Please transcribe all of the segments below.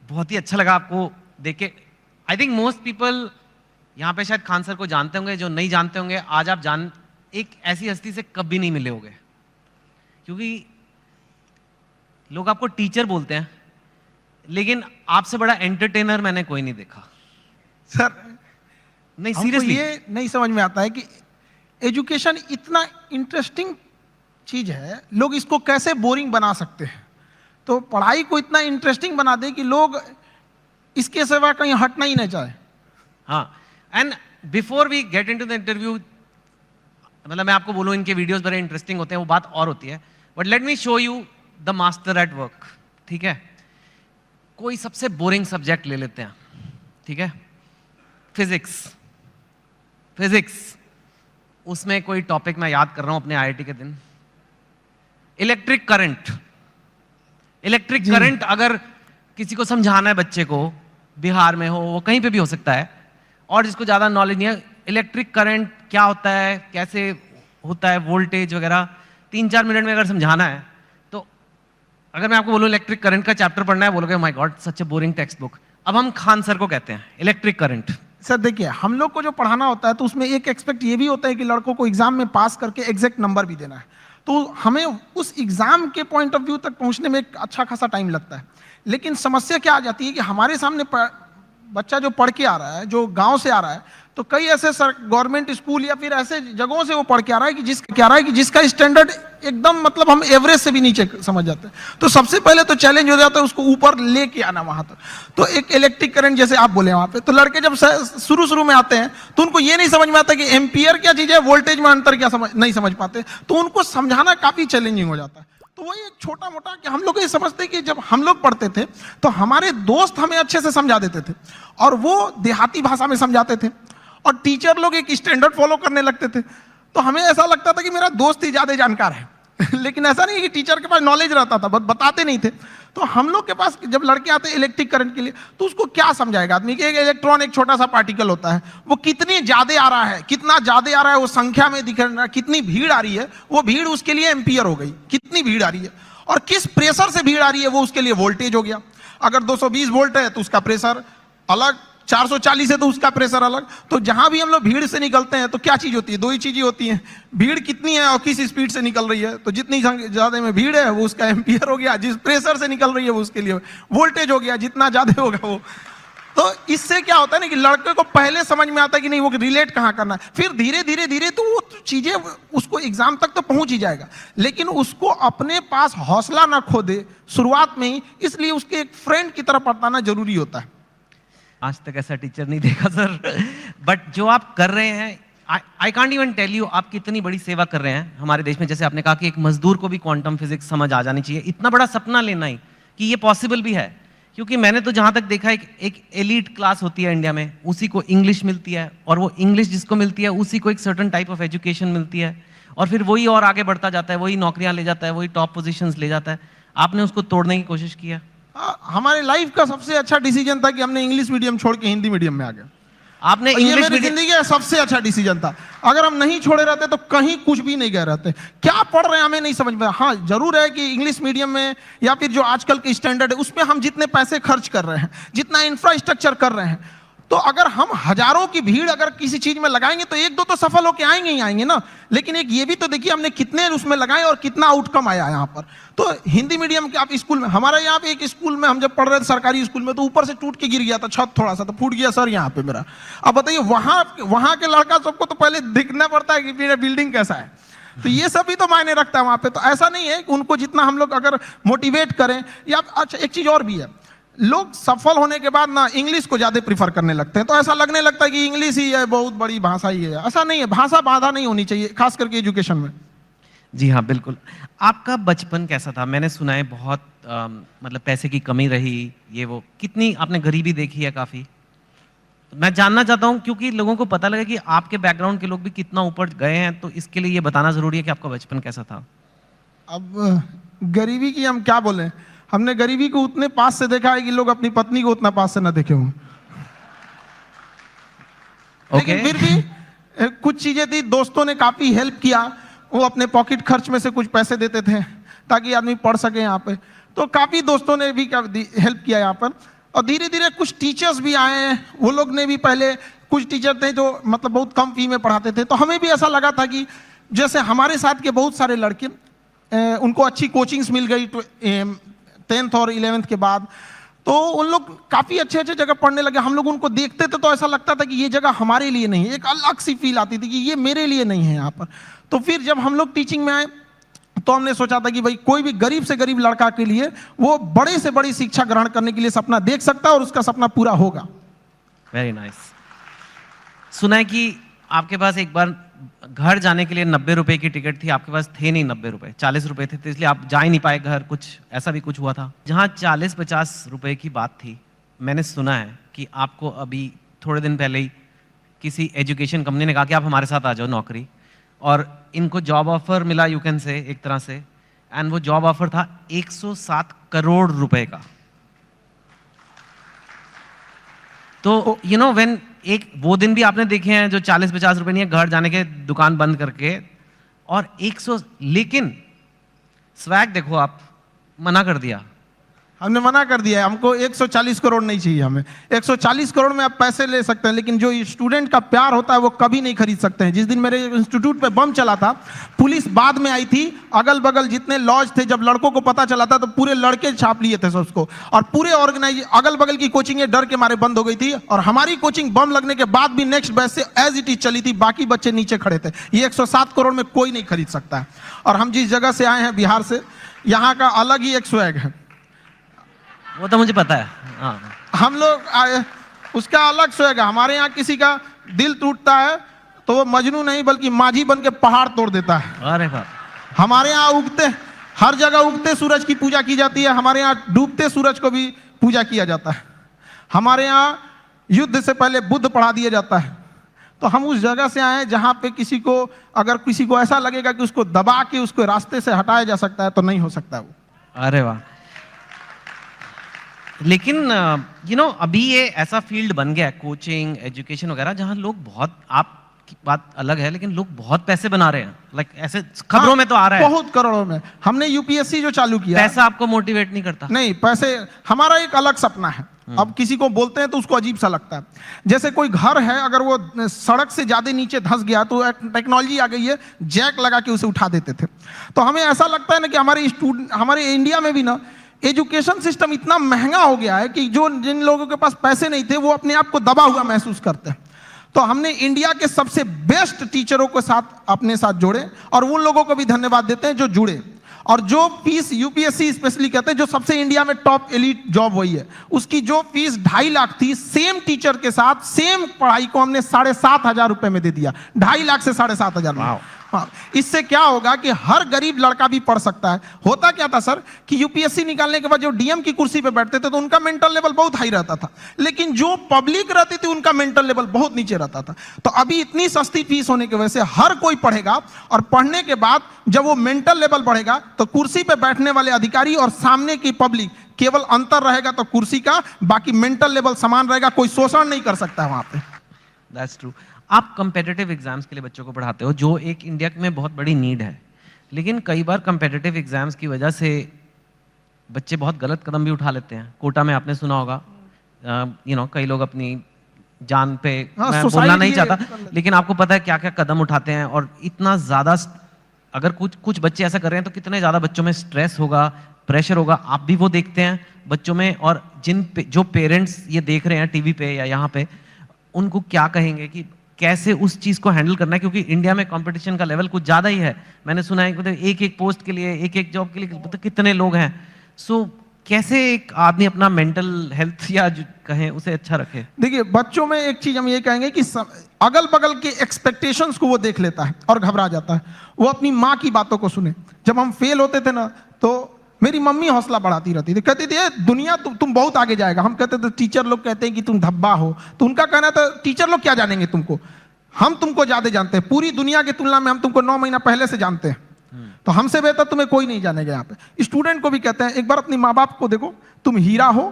बहुत ही अच्छा लगा आपको देख के। आई थिंक मोस्ट पीपल यहाँ पे शायद खान सर को जानते होंगे, जो नहीं जानते होंगे आज आप जान एक ऐसी हस्ती से कभी नहीं मिले होंगे, क्योंकि लोग आपको टीचर बोलते हैं, लेकिन आपसे बड़ा एंटरटेनर मैंने कोई नहीं देखा सर। नहीं हमको सीरियसली, ये नहीं समझ में आता है कि एजुकेशन इतना इंटरेस्टिंग चीज है, लोग इसको कैसे बोरिंग बना सकते हैं। तो पढ़ाई को इतना इंटरेस्टिंग बना दे कि लोग इसके सिवा कहीं हटना ही नहीं चाहे। हाँ। And before we get into the interview, मतलब मैं आपको बोलूं इनके वीडियोस बड़े इंटरेस्टिंग होते हैं, वो बात और होती है, but let me show you the master at work. ठीक है, कोई सबसे बोरिंग सब्जेक्ट ले लेते हैं, ठीक है, फिजिक्स, उसमें कोई टॉपिक मैं याद कर रहा हूं अपने आईआईटी के दिन, इलेक्ट्रिक करंट अगर किसी को समझाना है बच्चे को, बिहार में हो, वो कहीं पे भी हो सकता है, और जिसको ज्यादा नॉलेज नहीं है, इलेक्ट्रिक करंट क्या होता है, कैसे होता है, वोल्टेज वगैरह 3-4 मिनट में अगर समझाना है, तो अगर मैं आपको बोलूं इलेक्ट्रिक करंट का चैप्टर पढ़ना है, बोलोगे my God such A boring text book. अब हम खान सर को कहते हैं इलेक्ट्रिक करंट। सर देखिए, हम लोग को जो पढ़ाना होता है तो उसमें एक एक्सपेक्ट ये भी होता है कि लड़कों को एग्जाम में पास करके एग्जैक्ट नंबर भी देना है, तो हमें उस एग्जाम के पॉइंट ऑफ व्यू तक पहुंचने में एक अच्छा खासा टाइम लगता है। लेकिन समस्या क्या आ जाती है कि हमारे सामने बच्चा जो पढ़ के आ रहा है, जो गांव से आ रहा है, तो कई ऐसे गवर्नमेंट स्कूल या फिर ऐसे जगहों से वो पढ़ के आ रहा है कि जिसका स्टैंडर्ड एकदम मतलब हम एवरेज से भी नीचे समझ जाते हैं। तो सबसे पहले तो चैलेंज हो जाता है उसको ऊपर लेके आना वहां तक। तो एक इलेक्ट्रिक करंट जैसे आप बोले वहां पे, तो लड़के जब शुरू में आते हैं तो उनको ये नहीं समझ में आता कि एम्पियर क्या चीज है, वोल्टेज में अंतर क्या नहीं समझ पाते, तो उनको समझाना काफी चैलेंजिंग हो जाता है। तो वही एक छोटा मोटा कि हम लोग ये समझते कि जब हम लोग पढ़ते थे तो हमारे दोस्त हमें अच्छे से समझा देते थे, और वो देहाती भाषा में समझाते थे, और टीचर लोग एक स्टैंडर्ड फॉलो करने लगते थे। तो हमें ऐसा लगता था कि मेरा दोस्त ही ज्यादा जानकार है लेकिन ऐसा नहीं कि टीचर के पास नॉलेज रहता था, बस बताते नहीं थे। तो हम लोग के पास जब लड़के आते हैं इलेक्ट्रिक करंट के लिए, तो उसको क्या समझाएगा आदमी कि एक इलेक्ट्रॉन एक छोटा सा पार्टिकल होता है, वो कितनी ज्यादा आ रहा है, कितना ज्यादा आ रहा है वो संख्या में दिख रहा है, कितनी भीड़ आ रही है, वो भीड़ उसके लिए एम्पियर हो गई, कितनी भीड़ आ रही है, और किस प्रेशर से भीड़ आ रही है वो उसके लिए वोल्टेज हो गया। अगर 220 वोल्ट है तो उसका प्रेशर अलग, 440 है तो उसका प्रेशर अलग। तो जहां भी हम लोग भीड़ से निकलते हैं तो क्या चीज होती है, दो ही चीजें होती हैं, भीड़ कितनी है और किस स्पीड से निकल रही है। तो जितनी ज्यादा में भीड़ है वो उसका एम्पियर हो गया, जिस प्रेशर से निकल रही है वो उसके लिए वोल्टेज हो गया, जितना ज्यादा होगा वो। तो इससे क्या होता है ना कि लड़के को पहले समझ में आता है कि नहीं वो रिलेट कहां करना है, फिर धीरे धीरे तो वो चीजें उसको एग्जाम तक तो पहुंच ही जाएगा, लेकिन उसको अपने पास हौसला ना खो दे शुरुआत में ही, इसलिए उसके एक फ्रेंड की तरह पढ़ाना जरूरी होता है। आज तक ऐसा टीचर नहीं देखा सर, बट जो आप कर रहे हैं, I can't even tell you आप कितनी बड़ी सेवा कर रहे हैं हमारे देश में। जैसे आपने कहा कि एक मजदूर को भी क्वांटम फिजिक्स समझ आ जानी चाहिए, इतना बड़ा सपना लेना ही कि ये पॉसिबल भी है। क्योंकि मैंने तो जहां तक देखा एक एलीट क्लास होती है इंडिया में, उसी को इंग्लिश मिलती है, और वो इंग्लिश जिसको मिलती है उसी को एक सर्टन टाइप ऑफ एजुकेशन मिलती है, और फिर वही और आगे बढ़ता जाता है, वही नौकरियां ले जाता है, वही टॉप पोजीशंस ले जाता है। आपने उसको तोड़ने की कोशिश किया। हमारे लाइफ का सबसे अच्छा डिसीजन था कि हमने इंग्लिश मीडियम छोड़ के हिंदी मीडियम में आ गए। आपने इंग्लिश मीडियम, जिंदगी का सबसे अच्छा डिसीजन था। अगर हम नहीं छोड़े रहते तो कहीं कुछ भी नहीं गए रहते। क्या पढ़ रहे हैं हमें नहीं समझ में। हाँ जरूर है कि इंग्लिश मीडियम में या फिर जो आजकल के स्टैंडर्ड है उसमें हम जितने पैसे खर्च कर रहे हैं, जितना इंफ्रास्ट्रक्चर कर रहे हैं, तो अगर हम हजारों की भीड़ अगर किसी चीज में लगाएंगे तो एक दो तो सफल होके आएंगे ही आएंगे ना। लेकिन एक ये भी तो देखिए हमने कितने उसमें लगाए और कितना आउटकम आया यहाँ पर। तो हिंदी मीडियम के आप स्कूल में, हमारे यहाँ पे एक स्कूल में हम जब पढ़ रहे थे सरकारी स्कूल में, तो ऊपर से टूट के गिर गया था छत, थोड़ा सा तो फूट गया सर यहाँ पे मेरा। अब बताइए वहां के लड़का सबको तो पहले दिखना पड़ता है कि मेरा बिल्डिंग कैसा है। तो ये सब भी तो मायने रखता है वहां पे। तो ऐसा नहीं है कि उनको जितना हम लोग अगर मोटिवेट करें, या अच्छा एक चीज और भी है, लोग सफल होने के बाद ना इंग्लिश को ज्यादा प्रीफर करने लगते हैं। तो ऐसा लगने लगता है कि इंग्लिश ही है, बहुत बड़ी भाषा ही है। ऐसा नहीं है, भाषा बाधा नहीं होनी चाहिए, खास करके एजुकेशन में। जी हाँ बिल्कुल। आपका बचपन कैसा था? मैंने सुना है बहुत मतलब पैसे की कमी रही, ये वो, कितनी आपने गरीबी देखी है काफी। तो मैं जानना चाहता हूँ क्योंकि लोगों को पता लगे कि आपके बैकग्राउंड के लोग भी कितना ऊपर गए हैं, तो इसके लिए ये बताना जरूरी है कि आपका बचपन कैसा था। अब गरीबी की हम क्या बोले, हमने गरीबी को उतने पास से देखा है कि लोग अपनी पत्नी को उतना पास से ना देखे हों। लेकिन फिर भी कुछ चीजें थी, दोस्तों ने काफी हेल्प किया, वो अपने पॉकेट खर्च में से कुछ पैसे देते थे ताकि आदमी पढ़ सके यहाँ पे। तो काफी दोस्तों ने भी हेल्प किया यहाँ पर। और धीरे धीरे कुछ टीचर्स भी आए, वो लोग ने भी पहले, कुछ टीचर थे जो मतलब बहुत कम फी में पढ़ाते थे, तो हमें भी ऐसा लगा था कि जैसे हमारे साथ के बहुत सारे लड़के उनको अच्छी कोचिंग्स मिल गई 10th और 11th के बाद, तो उन लोग काफ़ी अच्छे अच्छे जगह पढ़ने लगे। हम लोग उनको देखते थे तो ऐसा लगता था कि ये जगह हमारे लिए नहीं है, एक अलग सी फील आती थी कि ये मेरे लिए नहीं है यहाँ पर। तो फिर जब हम लोग टीचिंग में आए तो हमने सोचा था कि भाई कोई भी गरीब से गरीब लड़का के लिए वो बड़े से बड़ी शिक्षा ग्रहण करने के लिए सपना देख सकता है और उसका सपना पूरा होगा। Very nice. सुना है कि आपके पास एक बार घर जाने के लिए 90 रुपए की टिकट थी, आपके पास थे नहीं 90 रुपए, 40 रुपए थे, तो इसलिए आप जा ही नहीं पाए घर, कुछ ऐसा भी कुछ हुआ था। जहाँ 40-50 रुपए की बात थी, मैंने सुना है कि आपको अभी थोड़े दिन पहले ही किसी एजुकेशन कंपनी ने कहा कि आप हमारे साथ आ जाओ नौकरी, और इनको जॉब ऑफर मिला, यू कैन से, एक तरह से, एंड वो जॉब ऑफर था 107 करोड़ रुपए का। तो यू नो व्हेन, एक वो दिन भी आपने देखे हैं जो 40-50 रुपए नहीं है, घर जाने के दुकान बंद करके, और 100, लेकिन स्वैग देखो, आप मना कर दिया। हमने मना कर दिया है, हमको 140 करोड़ नहीं चाहिए। हमें 140 करोड़ में आप पैसे ले सकते हैं, लेकिन जो स्टूडेंट का प्यार होता है वो कभी नहीं खरीद सकते हैं। जिस दिन मेरे इंस्टीट्यूट पे बम चला था, पुलिस बाद में आई थी, अगल बगल जितने लॉज थे, जब लड़कों को पता चला था तो पूरे लड़के छाप लिए थे सबको, और पूरे ऑर्गेनाइज अगल बगल की कोचिंगें डर के मारे बंद हो गई थी, और हमारी कोचिंग बम लगने के बाद भी नेक्स्ट बैच से एज इट इज चली थी, बाकी बच्चे नीचे खड़े थे। ये 107 करोड़ में कोई नहीं खरीद सकता है। और हम जिस जगह से आए हैं, बिहार से, यहाँ का अलग ही एक स्वैग है, वो तो मुझे पता है। हाँ, हम लोग उसका अलग स्वैग है। हमारे यहाँ किसी का दिल टूटता है तो वो मजनू नहीं बल्कि माझी बन के पहाड़ तोड़ देता है। अरे बाप। हमारे यहाँ हर जगह उगते सूरज की पूजा की जाती है, हमारे यहाँ डूबते सूरज को भी पूजा किया जाता है। हमारे यहाँ युद्ध से पहले बुद्ध पढ़ा दिया जाता है। तो हम उस जगह से आए जहाँ पे अगर किसी को ऐसा लगेगा कि उसको दबा के उसको रास्ते से हटाया जा सकता है, तो नहीं हो सकता वो। अरे वाह। लेकिन यू नो अभी ये ऐसा फील्ड बन गया है, कोचिंग, एजुकेशन वगैरह, जहाँ लोग बहुत, आपकी बात अलग है, लेकिन लोग बहुत पैसे बना रहे हैं, लाइक ऐसे खबरों में तो आ रहा है बहुत करोड़ों में। हमने यूपीएससी जो चालू किया, पैसा आपको मोटिवेट नहीं करता? नहीं, पैसे हमारा एक अलग सपना है। अब किसी को बोलते हैं तो उसको अजीब सा लगता है। जैसे कोई घर है, अगर वो सड़क से ज्यादा नीचे धंस गया तो टेक्नोलॉजी आ गई है, जैक लगा के उसे उठा देते थे। तो हमें ऐसा लगता है ना कि हमारे इंडिया में भी ना एजुकेशन सिस्टम इतना महंगा हो गया है कि जिन लोगों के पास पैसे नहीं थे वो अपने आप को दबा हुआ महसूस करते हैं। तो हमने इंडिया के सबसे बेस्ट टीचरों के साथ अपने साथ जोड़े, और उन लोगों को भी धन्यवाद देते हैं जो जुड़े। और जो फीस यूपीएससी स्पेशली कहते हैं, जो सबसे इंडिया में टॉप एलीट जॉब वही है, उसकी जो फीस 2.5 लाख थी, सेम टीचर के साथ सेम पढ़ाई को हमने 7,500 रुपए में दे दिया। 2.5 लाख से 7,500। हाँ, इससे क्या होगा कि हर गरीब लड़का भी पढ़ सकता है। होता क्या था सर कि यूपीएससी निकालने के बाद जो डीएम की कुर्सी पे बैठते थे तो उनका मेंटल लेवल बहुत हाई रहता था, लेकिन जो पब्लिक रहती थी उनका मेंटल लेवल बहुत नीचे रहता था। तो अभी इतनी सस्ती फीस होने की वजह से हर कोई पढ़ेगा, और पढ़ने के बाद जब वो मेंटल लेवल बढ़ेगा तो कुर्सी पे बैठने वाले अधिकारी और सामने की पब्लिक, केवल अंतर रहेगा तो कुर्सी का, बाकी मेंटल लेवल समान रहेगा, कोई शोषण नहीं कर सकता है वहां पे। That's true. आप कंपेटिटिव एग्जाम्स के लिए बच्चों को पढ़ाते हो, जो एक इंडिया में बहुत बड़ी नीड है, लेकिन कई बार कंपेटिटिव एग्जाम्स की वजह से बच्चे बहुत गलत कदम भी उठा लेते हैं। कोटा में आपने सुना होगा, यू नो कई लोग अपनी जान पे, मैं बोलना नहीं चाहता, लेकिन आपको पता है क्या क्या कदम उठाते हैं, और इतना ज़्यादा, अगर कुछ बच्चे ऐसा कर रहे हैं तो कितने ज़्यादा बच्चों में स्ट्रेस होगा, प्रेशर होगा। आप भी वो देखते हैं बच्चों में, और जो पेरेंट्स ये देख रहे हैं टीवी पे या यहाँ पे, उनको क्या कहेंगे कि कैसे उस चीज को हैंडल करना है, क्योंकि इंडिया में कंपटीशन का लेवल कुछ ज्यादा ही है। मैंने सुना है कि एक पोस्ट के लिए, एक जॉब के लिए तो कितने लोग हैं। सो कैसे एक आदमी अपना मेंटल हेल्थ या कहें उसे अच्छा रखे? देखिए, बच्चों में एक चीज हम ये कहेंगे कि अगल बगल के एक्सपेक्टेशंस को वो देख लेता है और घबरा जाता है। वो अपनी माँ की बातों को सुने। जब हम फेल होते थे ना, तो मेरी मम्मी हौसला बढ़ाती रहती थी, कहती थी दुनिया तुम बहुत आगे जाएगा। हम कहते थे टीचर लोग कहते हैं कि तुम धब्बा हो, तो उनका कहना था टीचर लोग क्या जानेंगे तुमको, हम तुमको ज्यादा जानते हैं, पूरी दुनिया की तुलना में हम तुमको 9 महीना पहले से जानते हैं, तो हमसे बेहतर तुम्हें कोई नहीं जानेगा। यहाँ पे स्टूडेंट को भी कहते हैं एक बार अपनी माँ बाप को देखो, तुम हीरा हो,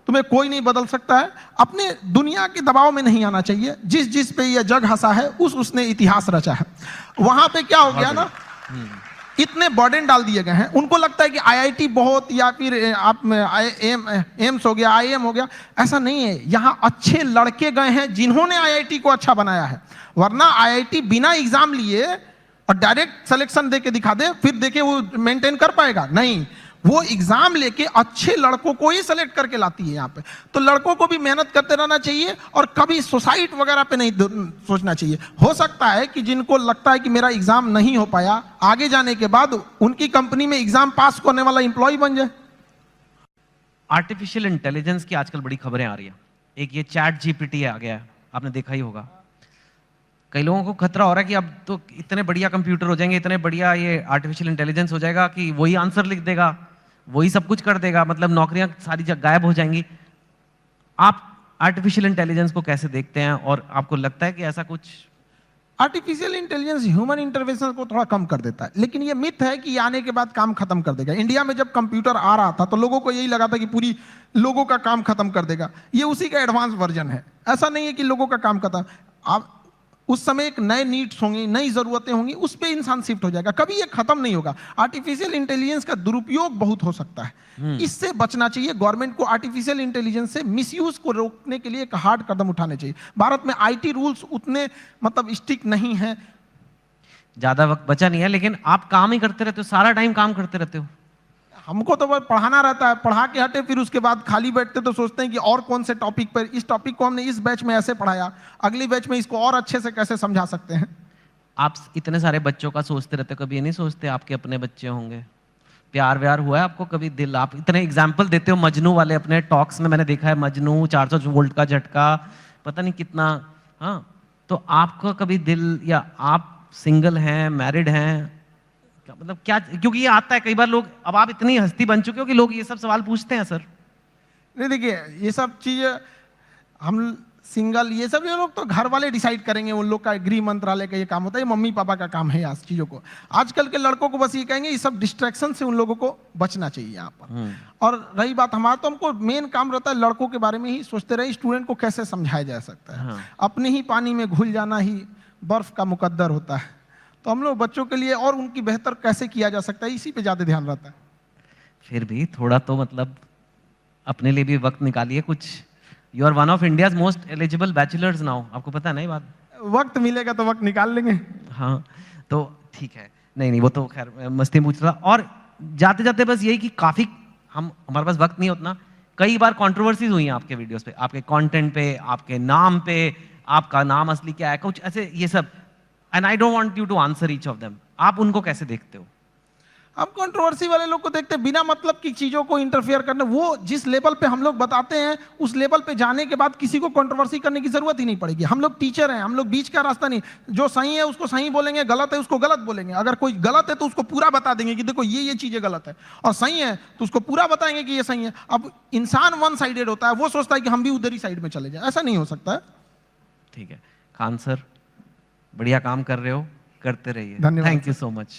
तुम्हें कोई नहीं बदल सकता है। अपने दुनिया के दबाव में नहीं आना चाहिए। जिस पे यह जग हंसा है उसने इतिहास रचा है। वहां पे क्या हो गया ना, इतने बर्डन डाल दिए गए हैं, उनको लगता है कि आईआईटी बहुत, या फिर आप एम्स हो गया, आईएम हो गया। ऐसा नहीं है, यहाँ अच्छे लड़के गए हैं जिन्होंने आईआईटी को अच्छा बनाया है। वरना आईआईटी बिना एग्जाम लिए और डायरेक्ट सिलेक्शन दे के दिखा दे, फिर देखे वो मेंटेन कर पाएगा? नहीं, वो एग्जाम लेके अच्छे लड़कों को ही सेलेक्ट करके लाती है यहाँ पे। तो लड़कों को भी मेहनत करते रहना चाहिए और कभी सुसाइड वगैरह पे नहीं सोचना चाहिए। हो सकता है कि जिनको लगता है कि मेरा एग्जाम नहीं हो पाया, आगे जाने के बाद उनकी कंपनी में एग्जाम पास करने वाला एम्प्लॉय बन जाए। आर्टिफिशियल इंटेलिजेंस की आजकल बड़ी खबरें आ रही है। एक ये चैट जीपीटी आ गया है, आपने देखा ही होगा। कई लोगों को खतरा हो रहा है कि अब तो इतने बढ़िया कंप्यूटर हो जाएंगे, इतने बढ़िया ये आर्टिफिशियल इंटेलिजेंस हो जाएगा कि वही आंसर लिख देगा, वही सब कुछ कर देगा, मतलब नौकरियां सारी गायब हो जाएंगी। आप आर्टिफिशियल इंटेलिजेंस को कैसे देखते हैं, और आपको लगता है कि ऐसा कुछ? आर्टिफिशियल इंटेलिजेंस ह्यूमन इंटरवेंशन को थोड़ा कम कर देता है, लेकिन ये मिथ है कि आने के बाद काम खत्म कर देगा। इंडिया में जब कंप्यूटर आ रहा था तो लोगों को यही लगा था कि पूरी लोगों का काम खत्म कर देगा। ये उसी का एडवांस वर्जन है। ऐसा नहीं है कि लोगों का काम खत्म। आप उस समय एक नए नीड्स होंगी, नई जरूरतें होंगी, उस पर इंसान शिफ्ट हो जाएगा, कभी ये खत्म नहीं होगा। आर्टिफिशियल इंटेलिजेंस का दुरुपयोग बहुत हो सकता है, इससे बचना चाहिए। गवर्नमेंट को आर्टिफिशियल इंटेलिजेंस से मिसयूज को रोकने के लिए एक हार्ड कदम उठाने चाहिए। भारत में आईटी रूल्स उतने मतलब स्ट्रिक्ट नहीं है। ज्यादा वक्त बचा नहीं है, लेकिन आप काम ही करते रहते हो, सारा टाइम काम करते रहते हो। हमको तो बस पढ़ाना रहता है, पढ़ा के हटे, फिर उसके बाद खाली बैठते तो सोचते हैं कि और कौन से टॉपिक पर, इस टॉपिक को हमने इस बैच में ऐसे पढ़ाया, अगली बैच में इसको और अच्छे से कैसे समझा सकते हैं। आप इतने सारे बच्चों का सोचते रहते हो, कभी ये नहीं सोचते आपके अपने बच्चे होंगे? प्यार व्यार हुआ है आपको कभी? दिल, आप इतने एग्जाम्पल देते हो मजनू वाले अपने टॉक्स में, मैंने देखा है मजनू 400 वोल्ट का झटका, पता नहीं कितना। हाँ, तो आपको कभी दिल, या आप सिंगल हैं, मैरिड हैं, मतलब क्या? क्योंकि ये आता है कई बार लोग, अब आप इतनी हस्ती बन चुके हो कि लोग ये सब सवाल पूछते हैं सर। नहीं, देखिए ये सब चीजें, हम सिंगल, ये सब ये लोग तो घर वाले डिसाइड करेंगे, उन लोग का गृह मंत्रालय का ये काम होता है, ये मम्मी पापा का काम है आज चीजों को। आजकल के लड़कों को बस ये कहेंगे, ये सब डिस्ट्रैक्शन से उन लोगों को बचना चाहिए यहाँ पर। और रही बात हमारा, तो हमको मेन काम रहता है लड़कों के बारे में ही सोचते रहे, स्टूडेंट को कैसे समझाया जा सकता है। अपने ही पानी में घुल जाना ही बर्फ का मुकद्दर होता है। तो हम लोग बच्चों के लिए और उनकी बेहतर कैसे किया जा सकता है, इसी पे ज्यादा ध्यान रहता है। फिर भी थोड़ा तो मतलब अपने लिए भी वक्त निकालिए कुछ। You are one of India's most eligible bachelors now, आपको पता है ना ये बात? वक्त मिलेगा तो वक्त निकाल लेंगे। हाँ, तो ठीक है। नहीं, वो तो खैर मस्ती पूछ रहा। और जाते जाते बस यही कि काफी हमारे पास वक्त नहीं उतना, कई बार कंट्रोवर्सीज हुई हैं आपके वीडियोस पे, आपके कंटेंट पे, आपके नाम पे, आपका नाम असली क्या है, कुछ ऐसे ये सब। And I don't want you to answer each of them. आप उनको कैसे देखते हो? हम कंट्रोवर्सी वाले लोग को देखते हैं, बिना मतलब की चीजों को इंटरफेयर करने। वो जिस लेवल पे हम लोग बताते हैं, उस लेवल पे जाने के बाद किसी को कंट्रोवर्सी करने की जरूरत ही नहीं पड़ेगी। हम लोग टीचर हैं, हम लोग बीच का रास्ता नहीं। जो सही है उसको सही बोलेंगे, गलत है उसको गलत बोलेंगे। अगर कोई गलत है तो उसको पूरा बता देंगे कि देखो ये चीजें गलत है, और सही है तो उसको पूरा बताएंगे कि ये सही है। अब इंसान वन साइडेड होता है, वो सोचता है कि हम भी उधर ही साइड में चले जाए, ऐसा नहीं हो सकता है। ठीक है खान सर, बढ़िया काम कर रहे हो, करते रहिए। धन्यवाद। Thank you so much.